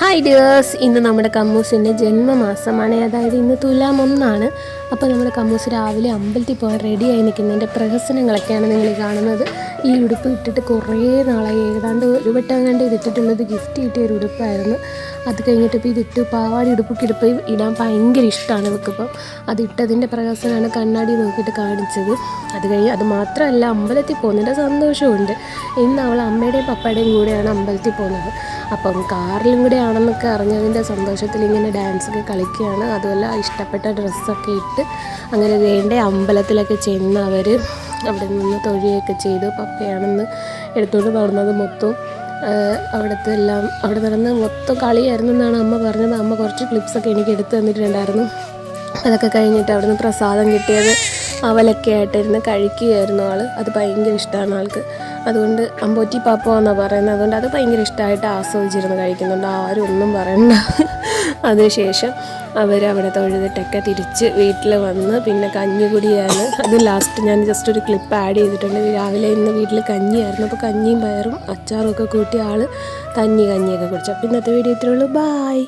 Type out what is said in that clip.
Hi dears, ഇന്ന് നമ്മുടെ കമ്മൂസിൻ്റെ ജന്മമാസമാണ്. അതായത് ഇന്ന് തുലാം 1. അപ്പോൾ നമ്മുടെ കമ്മൂസ് രാവിലെ അമ്പലത്തിൽ പോകാൻ റെഡിയായി നിൽക്കുന്നതിൻ്റെ പ്രഹസനങ്ങളൊക്കെയാണ് നിങ്ങൾ കാണുന്നത്. ഈ ഉടുപ്പ് ഇട്ടിട്ട് കുറേ നാളായി, ഏതാണ്ട് ഒരു വട്ടം കണ്ട് ഇതിട്ടിട്ടുള്ളത് ഗിഫ്റ്റ് കിട്ടിയ ഒരു ഉടുപ്പായിരുന്നു. അത് കഴിഞ്ഞിട്ട് ഇപ്പോൾ ഇതിട്ട് പാവാടി ഉടുപ്പ് ഇടാൻ ഭയങ്കര ഇഷ്ടമാണ് ഇവൾക്കിപ്പം. അതിട്ടതിൻ്റെ പ്രഹസനമാണ് കണ്ണാടി നോക്കിയിട്ട് കാണിച്ചത്. അത് മാത്രമല്ല, അമ്പലത്തിൽ പോകുന്നതിൻ്റെ സന്തോഷമുണ്ട്. ഇന്ന് അവൾ അമ്മയുടെയും പപ്പയുടെയും കൂടെയാണ് അമ്പലത്തിൽ പോകുന്നത്. അപ്പം കാറിലും കൂടെ ആണെന്നൊക്കെ അറിഞ്ഞതിൻ്റെ സന്തോഷത്തിൽ ഇങ്ങനെ ഡാൻസൊക്കെ കളിക്കുകയാണ്. അതുപോലെ ഇഷ്ടപ്പെട്ട ഡ്രസ്സൊക്കെ ഇട്ട് അങ്ങനെ വേണ്ട അമ്പലത്തിലൊക്കെ ചെന്ന് അവർ അവിടെ നിന്ന് തൊഴുകയൊക്കെ ചെയ്തു. പപ്പയാണെന്ന് എടുത്തുകൊണ്ട് നടന്നത് മൊത്തം അവിടെ നടന്ന് മൊത്തം കളിയായിരുന്നു എന്നാണ് അമ്മ പറഞ്ഞത്. അമ്മ കുറച്ച് ക്ലിപ്സൊക്കെ എനിക്ക് എടുത്ത് തന്നിട്ടുണ്ടായിരുന്നു. അതൊക്കെ കഴിഞ്ഞിട്ട് അവിടെ നിന്ന് പ്രസാദം കിട്ടിയത് അവലൊക്കെ ആയിട്ടിരുന്ന് കഴിക്കുകയായിരുന്നു ആൾ. അത് ഭയങ്കര ഇഷ്ടമാണ് ആൾക്ക്. അതുകൊണ്ട് അമ്പോറ്റി പാപ്പ എന്നാണ് പറയുന്നത്. അതുകൊണ്ട് അത് ഭയങ്കര ഇഷ്ടമായിട്ട് ആസ്വദിച്ചിരുന്ന് കഴിക്കുന്നുണ്ട്. ആരും ഒന്നും പറയണ്ട. അതിനുശേഷം അവരവിടെ തൊഴുതിട്ടൊക്കെ തിരിച്ച് വീട്ടിൽ വന്ന് പിന്നെ കഞ്ഞികുടിയാണ്. അത് ലാസ്റ്റ് ഞാൻ ജസ്റ്റ് ഒരു ക്ലിപ്പ് ആഡ് ചെയ്തിട്ടുണ്ട്. രാവിലെ ഇന്ന് വീട്ടിൽ കഞ്ഞിയായിരുന്നു. അപ്പോൾ കഞ്ഞിയും പയറും അച്ചാറും ഒക്കെ കൂട്ടി ആൾ കഞ്ഞിയൊക്കെ കുടിച്ചു. അപ്പോൾ ഇന്നത്തെ വീഡിയോ ഇത്രയേ ഉള്ളൂ. ബായ്.